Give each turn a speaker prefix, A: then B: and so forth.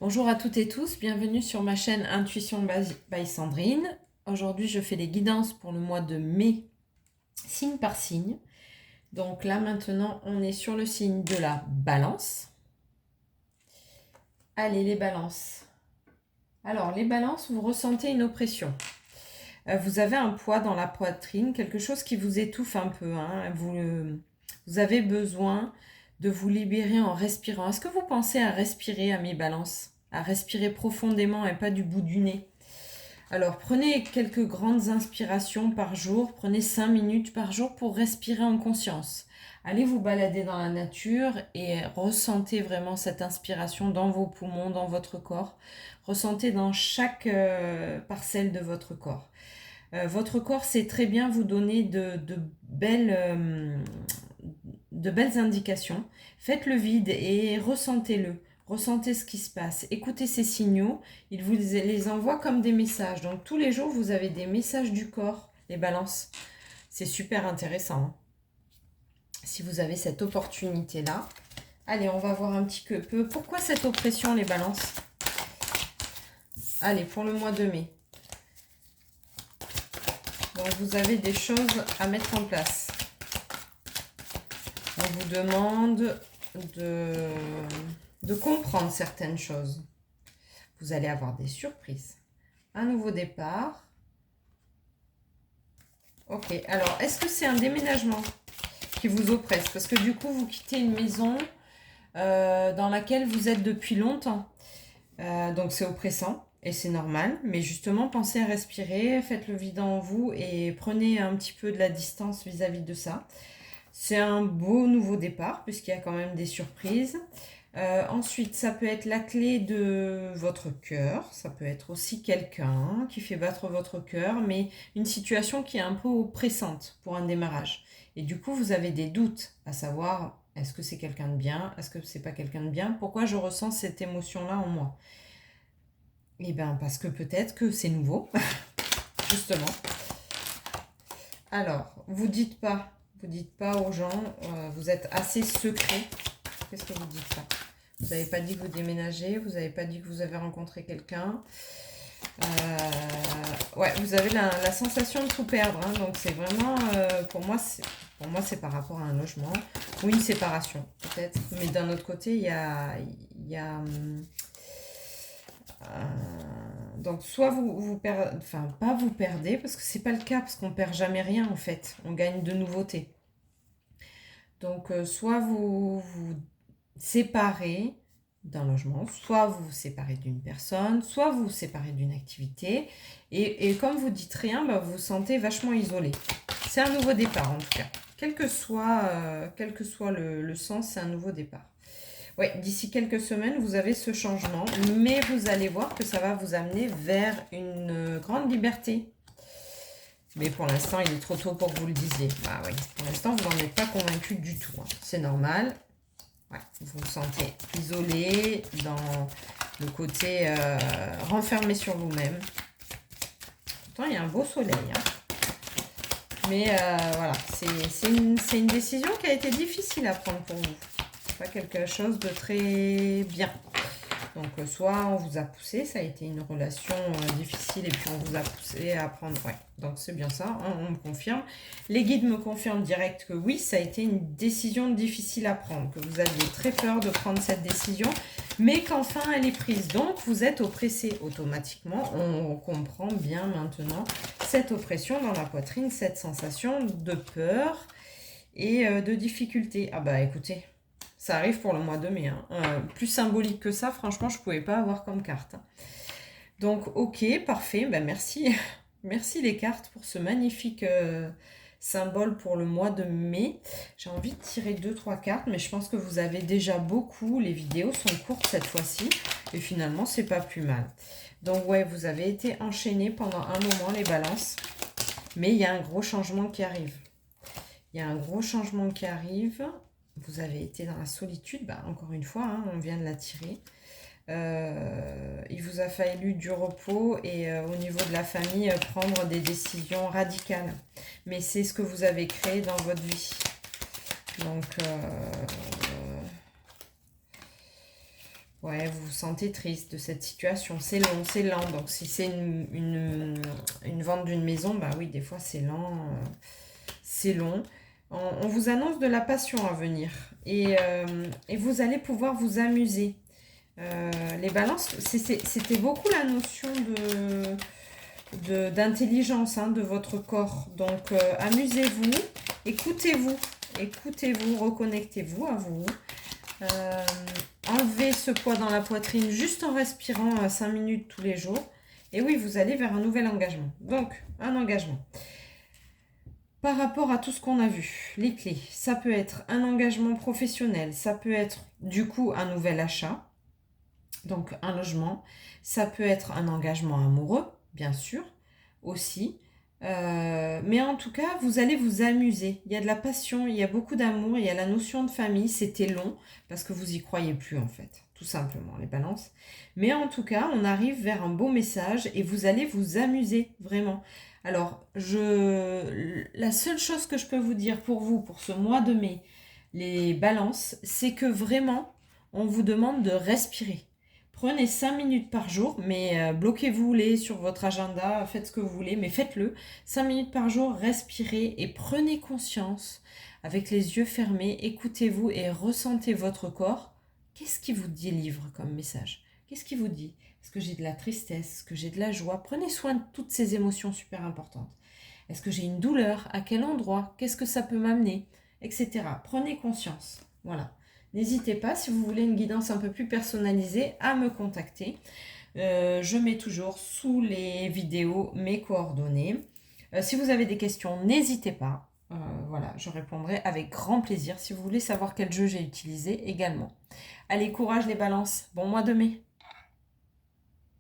A: Bonjour à toutes et tous, bienvenue sur ma chaîne Intuition by Sandrine. Aujourd'hui, je fais les guidances pour le mois de mai, signe par signe. Donc là, maintenant, on est sur le signe de la Balance. Allez, les Balances. Alors, les Balances, vous ressentez une oppression. Vous avez un poids dans la poitrine, quelque chose qui vous étouffe un peu. Vous avez besoin de vous libérer en respirant. Est-ce que vous pensez à respirer à mes balances? À respirer profondément et pas du bout du nez. Alors, prenez quelques grandes inspirations par jour. Prenez 5 minutes par jour pour respirer en conscience. Allez vous balader dans la nature et ressentez vraiment cette inspiration dans vos poumons, dans votre corps. Ressentez dans chaque parcelle de votre corps. Votre corps sait très bien vous donner de belles indications. Faites le vide et ressentez-le. Ressentez ce qui se passe. Écoutez ces signaux. Il vous les envoie comme des messages. Donc tous les jours, vous avez des messages du corps, les balances. C'est super intéressant, hein. Si vous avez cette opportunité-là. Allez, on va voir un petit peu. Pourquoi cette oppression, les balances? Allez, pour le mois de mai. Donc vous avez des choses à mettre en place. On vous demande de comprendre certaines choses. Vous allez avoir des surprises. Un nouveau départ. Ok, alors est-ce que c'est un déménagement qui vous oppresse? Parce que du coup, vous quittez une maison dans laquelle vous êtes depuis longtemps. Donc c'est oppressant et c'est normal. Mais justement, pensez à respirer, faites le vide en vous et prenez un petit peu de la distance vis-à-vis de ça. C'est un beau nouveau départ puisqu'il y a quand même des surprises. Ensuite, ça peut être la clé de votre cœur. Ça peut être aussi quelqu'un qui fait battre votre cœur, mais une situation qui est un peu oppressante pour un démarrage. Et du coup, vous avez des doutes à savoir, est-ce que c'est quelqu'un de bien? Est-ce que c'est pas quelqu'un de bien? Pourquoi je ressens cette émotion-là en moi? Eh bien, parce que peut-être que c'est nouveau, justement. Alors, vous dites pas aux gens, vous êtes assez secret. Qu'est-ce que vous dites pas? Vous n'avez pas dit que vous déménagez, vous n'avez pas dit que vous avez rencontré quelqu'un. Ouais, vous avez la sensation de tout perdre, hein, donc c'est vraiment, pour moi, c'est par rapport à un logement ou une séparation, peut-être. Mais d'un autre côté, il y a donc soit vous perdez, enfin pas vous perdez, parce que c'est pas le cas, parce qu'on perd jamais rien en fait, on gagne de nouveautés. Donc soit vous séparez d'un logement, soit vous vous séparez d'une personne, soit vous vous séparez d'une activité, et comme vous dites rien, bah, vous vous sentez vachement isolé. C'est un nouveau départ en tout cas. Quel que soit le sens, c'est un nouveau départ. Oui, d'ici quelques semaines, vous avez ce changement, mais vous allez voir que ça va vous amener vers une grande liberté. Mais pour l'instant, il est trop tôt pour que vous le disiez. Bah oui, pour l'instant, vous n'en êtes pas convaincu du tout, hein. C'est normal. Ouais, vous vous sentez isolé dans le côté renfermé sur vous-même. Pourtant, il y a un beau soleil, hein. Mais voilà, c'est une décision qui a été difficile à prendre pour vous. Pas quelque chose de très bien. Donc soit on vous a poussé, ça a été une relation difficile et puis on vous a poussé à prendre. Ouais, donc c'est bien ça, hein, on me confirme. Les guides me confirment direct que oui, ça a été une décision difficile à prendre, que vous aviez très peur de prendre cette décision, mais qu'enfin elle est prise. Donc vous êtes oppressé automatiquement. On comprend bien maintenant cette oppression dans la poitrine, cette sensation de peur et de difficulté. Ah bah écoutez, ça arrive pour le mois de mai, hein. Plus symbolique que ça, franchement, je ne pouvais pas avoir comme carte, hein. Donc, ok, parfait. Ben, merci. Merci les cartes pour ce magnifique symbole pour le mois de mai. J'ai envie de tirer 2-3 cartes, mais je pense que vous avez déjà beaucoup. Les vidéos sont courtes cette fois-ci. Et finalement, c'est pas plus mal. Donc, ouais, vous avez été enchaînés pendant un moment, les balances. Mais il y a un gros changement qui arrive. Il y a un gros changement qui arrive. Vous avez été dans la solitude, bah, encore une fois, hein, on vient de la tirer. Il vous a fallu du repos et au niveau de la famille, prendre des décisions radicales. Mais c'est ce que vous avez créé dans votre vie. Donc, Ouais, vous vous sentez triste de cette situation. C'est long, c'est lent. Donc, si c'est une vente d'une maison, bah oui, des fois, c'est lent, c'est long. On vous annonce de la passion à venir. Et vous allez pouvoir vous amuser. Les balances, c'était beaucoup la notion d'intelligence hein, de votre corps. Donc, amusez-vous, écoutez-vous, écoutez-vous, reconnectez-vous à vous. Euh, Enlevez ce poids dans la poitrine juste en respirant 5 minutes tous les jours. Et oui, vous allez vers un nouvel engagement. Donc, un engagement. Par rapport à tout ce qu'on a vu, les clés, ça peut être un engagement professionnel, ça peut être du coup un nouvel achat, donc un logement, ça peut être un engagement amoureux, bien sûr, aussi. Mais en tout cas, vous allez vous amuser. Il y a de la passion, il y a beaucoup d'amour, il y a la notion de famille. C'était long parce que vous y croyez plus en fait, tout simplement, les balances. Mais en tout cas, on arrive vers un beau message et vous allez vous amuser, vraiment. Alors, la seule chose que je peux vous dire pour vous, pour ce mois de mai, les balances, c'est que vraiment, on vous demande de respirer. Prenez 5 minutes par jour, mais bloquez-vous-les sur votre agenda, faites ce que vous voulez, mais faites-le. 5 minutes par jour, respirez et prenez conscience avec les yeux fermés, écoutez-vous et ressentez votre corps. Qu'est-ce qui vous délivre comme message? Qu'est-ce qui vous dit? Est-ce que j'ai de la tristesse? Est-ce que j'ai de la joie? Prenez soin de toutes ces émotions super importantes. Est-ce que j'ai une douleur? À quel endroit? Qu'est-ce que ça peut m'amener? Etc. Prenez conscience. Voilà. N'hésitez pas, si vous voulez une guidance un peu plus personnalisée, à me contacter. Je mets toujours sous les vidéos mes coordonnées. Si vous avez des questions, n'hésitez pas. Voilà, je répondrai avec grand plaisir si vous voulez savoir quel jeu j'ai utilisé également. Allez, courage les balances. Bon mois de mai.